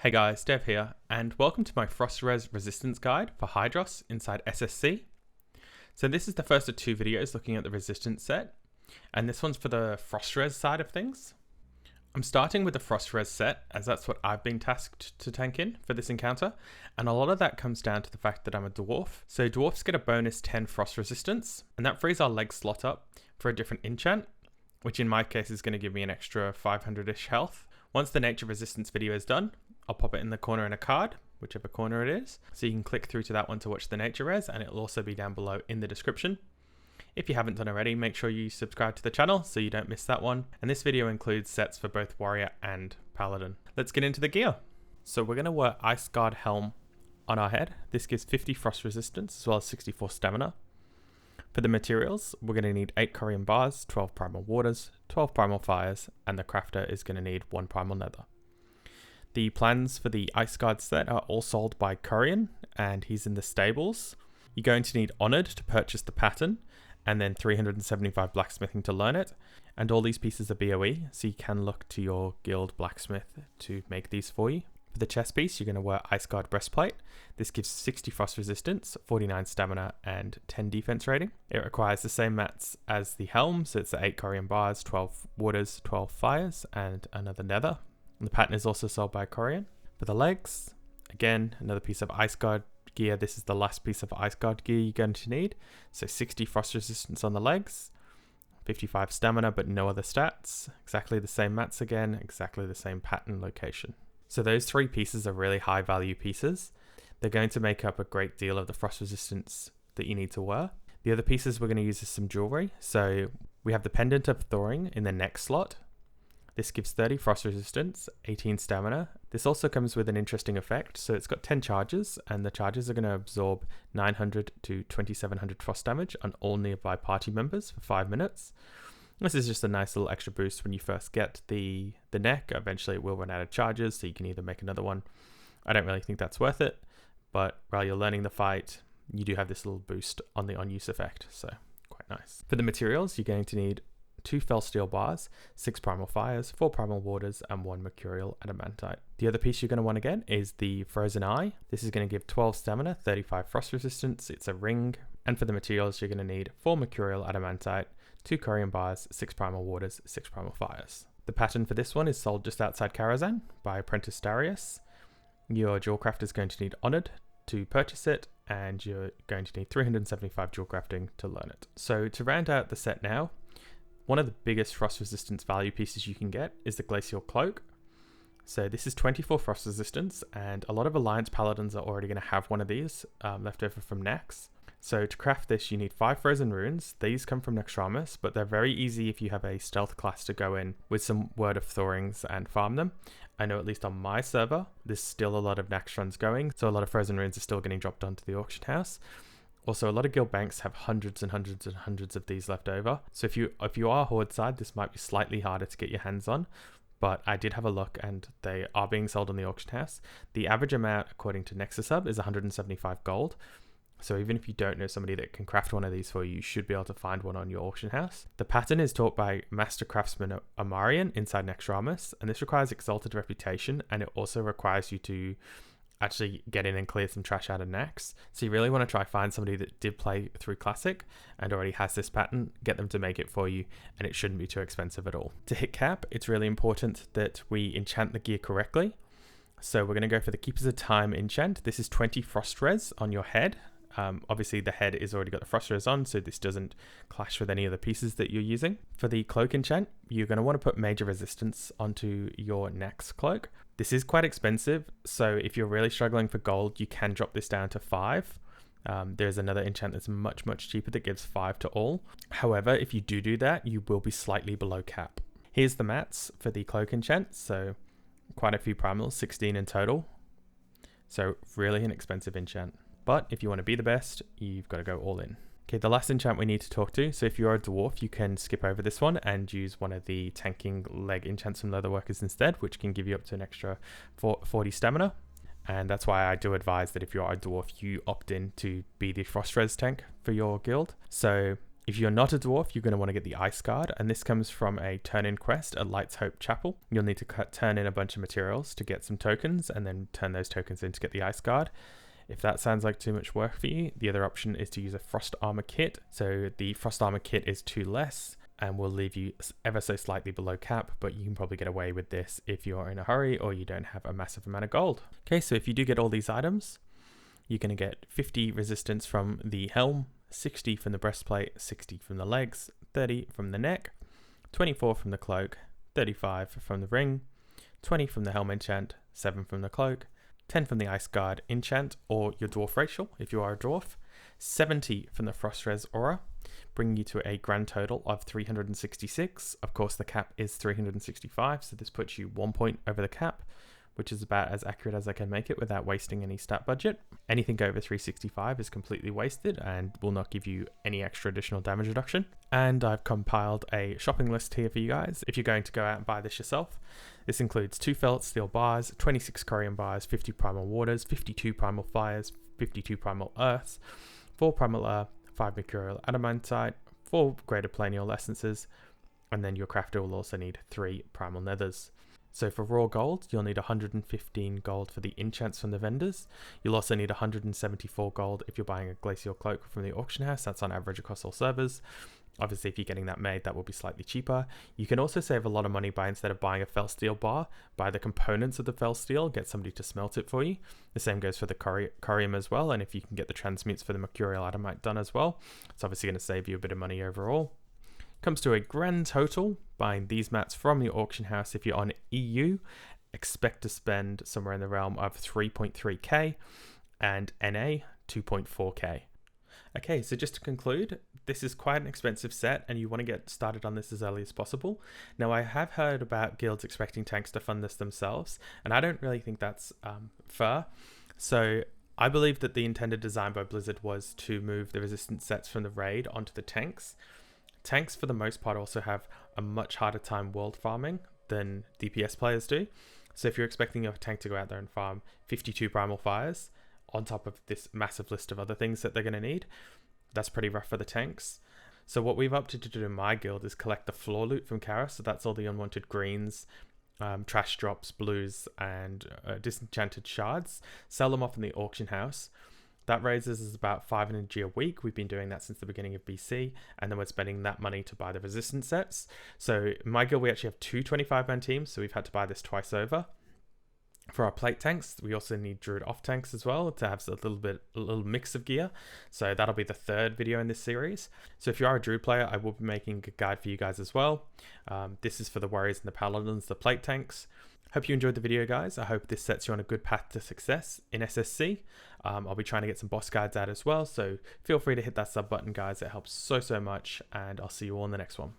Hey guys, Dev here, and welcome to my Frost Res Resistance Guide for Hydross inside SSC. So this is the first of two videos looking at the Resistance set, and this one's for the Frost Res side of things. I'm starting with the Frost Res set, as that's what I've been tasked to tank in for this encounter, and a lot of that comes down to the fact that I'm a dwarf. So dwarfs get a bonus 10 Frost Resistance, and that frees our leg slot up for a different enchant, which in my case is going to give me an extra 500-ish health. Once the Nature Resistance video is done, I'll pop it in the corner in a card, whichever corner it is. So you can click through to that one to watch the Nature Res, and it'll also be down below in the description. If you haven't done already, make sure you subscribe to the channel so you don't miss that one. And this video includes sets for both Warrior and Paladin. Let's get into the gear. So we're going to wear Ice Guard Helm on our head. This gives 50 Frost Resistance as well as 64 Stamina. For the materials, we're going to need 8 Corian Bars, 12 Primal Waters, 12 Primal Fires, and the Crafter is going to need 1 Primal Nether. The plans for the Ice Guard set are all sold by Corian, and he's in the stables. You're going to need Honored to purchase the pattern, and then 375 blacksmithing to learn it. And all these pieces are BOE, so you can look to your guild blacksmith to make these for you. For the chest piece, you're going to wear Ice Guard Breastplate. This gives 60 Frost Resistance, 49 Stamina, and 10 Defense rating. It requires the same mats as the helm, so it's 8 Corian Bars, 12 Waters, 12 Fires, and another Nether. And the pattern is also sold by Corian. For the legs, again, another piece of Ice Guard gear. This is the last piece of Ice Guard gear you're going to need. So 60 Frost Resistance on the legs, 55 Stamina, but no other stats. Exactly the same mats again, exactly the same pattern location. So those three pieces are really high value pieces. They're going to make up a great deal of the Frost Resistance that you need to wear. The other pieces we're going to use as some jewelry. So we have the Pendant of Thawing in the neck slot. This gives 30 Frost Resistance, 18 Stamina. This also comes with an interesting effect. So it's got 10 charges, and the charges are going to absorb 900 to 2700 frost damage on all nearby party members for 5 minutes. This is just a nice little extra boost when you first get the neck. Eventually it will run out of charges, so you can either make another one. I don't really think that's worth it, but while you're learning the fight, you do have this little boost on the on-use effect, so quite nice. For the materials, you're going to need 2 Fell Steel Bars, 6 Primal Fires, 4 Primal Waters, and 1 Mercurial Adamantite. The other piece you're going to want to get is the Frozen Eye. This is going to give 12 Stamina, 35 Frost Resistance. It's a ring. And for the materials, you're going to need 4 Mercurial Adamantite, 2 Corian Bars, 6 Primal Waters, 6 Primal Fires. The pattern for this one is sold just outside Karazhan by Apprentice Darius. Your Jewel Craft is going to need Honored to purchase it, and you're going to need 375 Jewel Crafting to learn it. So to round out the set now, one of the biggest Frost Resistance value pieces you can get is the Glacial Cloak. So this is 24 Frost Resistance, and a lot of Alliance Paladins are already going to have one of these left over from Nex. So to craft this, you need 5 Frozen Runes. These come from Nexramus, but they're very easy if you have a stealth class to go in with some Word of Thawings and farm them. I know at least on my server, there's still a lot of Nex runs going, so a lot of Frozen Runes are still getting dropped onto the auction house. Also, a lot of guild banks have hundreds and hundreds and hundreds of these left over. So if you are Horde side, this might be slightly harder to get your hands on. But I did have a look, and they are being sold on the auction house. The average amount, according to Nexusub, is 175 gold. So even if you don't know somebody that can craft one of these for you, you should be able to find one on your auction house. The pattern is taught by Master Craftsman Amarian inside Nexramus, and this requires Exalted Reputation, and it also requires you to actually get in and clear some trash out of Nex. So you really want to try find somebody that did play through Classic and already has this pattern, get them to make it for you, and it shouldn't be too expensive at all. To hit cap, it's really important that we enchant the gear correctly. So we're going to go for the Keepers of Time enchant. This is 20 Frost Res on your head. Obviously the head is already got the Frost Res on, so this doesn't clash with any of the pieces that you're using. For the Cloak enchant, you're going to want to put Major Resistance onto your Nex Cloak. This is quite expensive, so if you're really struggling for gold, you can drop this down to 5. There's another enchant that's much, much cheaper that gives 5 to all. However, if you do that, you will be slightly below cap. Here's the mats for the Cloak enchant, so quite a few primals, 16 in total. So really an expensive enchant. But if you want to be the best, you've got to go all in. Okay, the last enchant we need to talk to. So if you're a dwarf, you can skip over this one and use one of the tanking leg enchants from Leatherworkers instead, which can give you up to an extra 40 stamina. And that's why I do advise that if you're a dwarf, you opt in to be the Frost Res tank for your guild. So If you're not a dwarf, you're going to want to get the Ice Guard, and this comes from a turn-in quest at Light's Hope Chapel. You'll need to turn in a bunch of materials to get some tokens, and then turn those tokens in to get the Ice Guard. If that sounds like too much work for you, the other option is to use a Frost Armor kit. So the Frost Armor kit is 2 less, and will leave you ever so slightly below cap, but you can probably get away with this if you're in a hurry or you don't have a massive amount of gold. Okay, so if you do get all these items, you're going to get 50 resistance from the helm, 60 from the breastplate, 60 from the legs, 30 from the neck, 24 from the cloak, 35 from the ring, 20 from the helm enchant, 7 from the cloak, 10 from the Ice Guard enchant or your dwarf racial if you are a dwarf, 70 from the Frost Res aura, bringing you to a grand total of 366. Of course, the cap is 365, so this puts you 1 point over the cap, which is about as accurate as I can make it without wasting any stat budget. Anything over 365 is completely wasted and will not give you any extra additional damage reduction. And I've compiled a shopping list here for you guys if you're going to go out and buy this yourself. This includes 2 felt steel bars, 26 corium bars, 50 primal waters, 52 primal fires, 52 primal earths, 4 primal earth, 5 mercurial adamantite, 4 greater planial essences, and then your crafter will also need 3 primal nethers. So for raw gold, you'll need 115 gold for the enchants from the vendors. You'll also need 174 gold if you're buying a glacial cloak from the auction house. That's on average across all servers. Obviously, if you're getting that made, that will be slightly cheaper. You can also save a lot of money by, instead of buying a fel steel bar, buy the components of the fel steel, get somebody to smelt it for you. The same goes for the corium as well. And if you can get the transmutes for the mercurial adamite done as well, it's obviously going to save you a bit of money overall. Comes to a grand total, buying these mats from the auction house if you're on EU, expect to spend somewhere in the realm of 3.3k and NA 2.4k. Okay, so just to conclude, this is quite an expensive set and you want to get started on this as early as possible. Now, I have heard about guilds expecting tanks to fund this themselves, and I don't really think that's fair. So I believe that the intended design by Blizzard was to move the resistance sets from the raid onto the tanks. Tanks, for the most part, also have a much harder time world farming than DPS players do. So if you're expecting your tank to go out there and farm 52 primal fires on top of this massive list of other things that they're going to need, that's pretty rough for the tanks. So what we've opted to do in my guild is collect the floor loot from Kara. So that's all the unwanted greens, trash drops, blues, and disenchanted shards. Sell them off in the auction house. That raises us about 5 energy a week. We've been doing that since the beginning of BC, and then we're spending that money to buy the resistance sets. So in my guild, we actually have 2 25-man teams, so we've had to buy this twice over. For our plate tanks, we also need Druid off tanks as well to have a little mix of gear. So that'll be the 3rd video in this series. So if you are a Druid player, I will be making a guide for you guys as well. This is for the warriors and the paladins, the plate tanks. Hope you enjoyed the video, guys. I hope this sets you on a good path to success in SSC. I'll be trying to get some boss guides out as well, so feel free to hit that sub button, guys. It helps so much, and I'll see you all in the next one.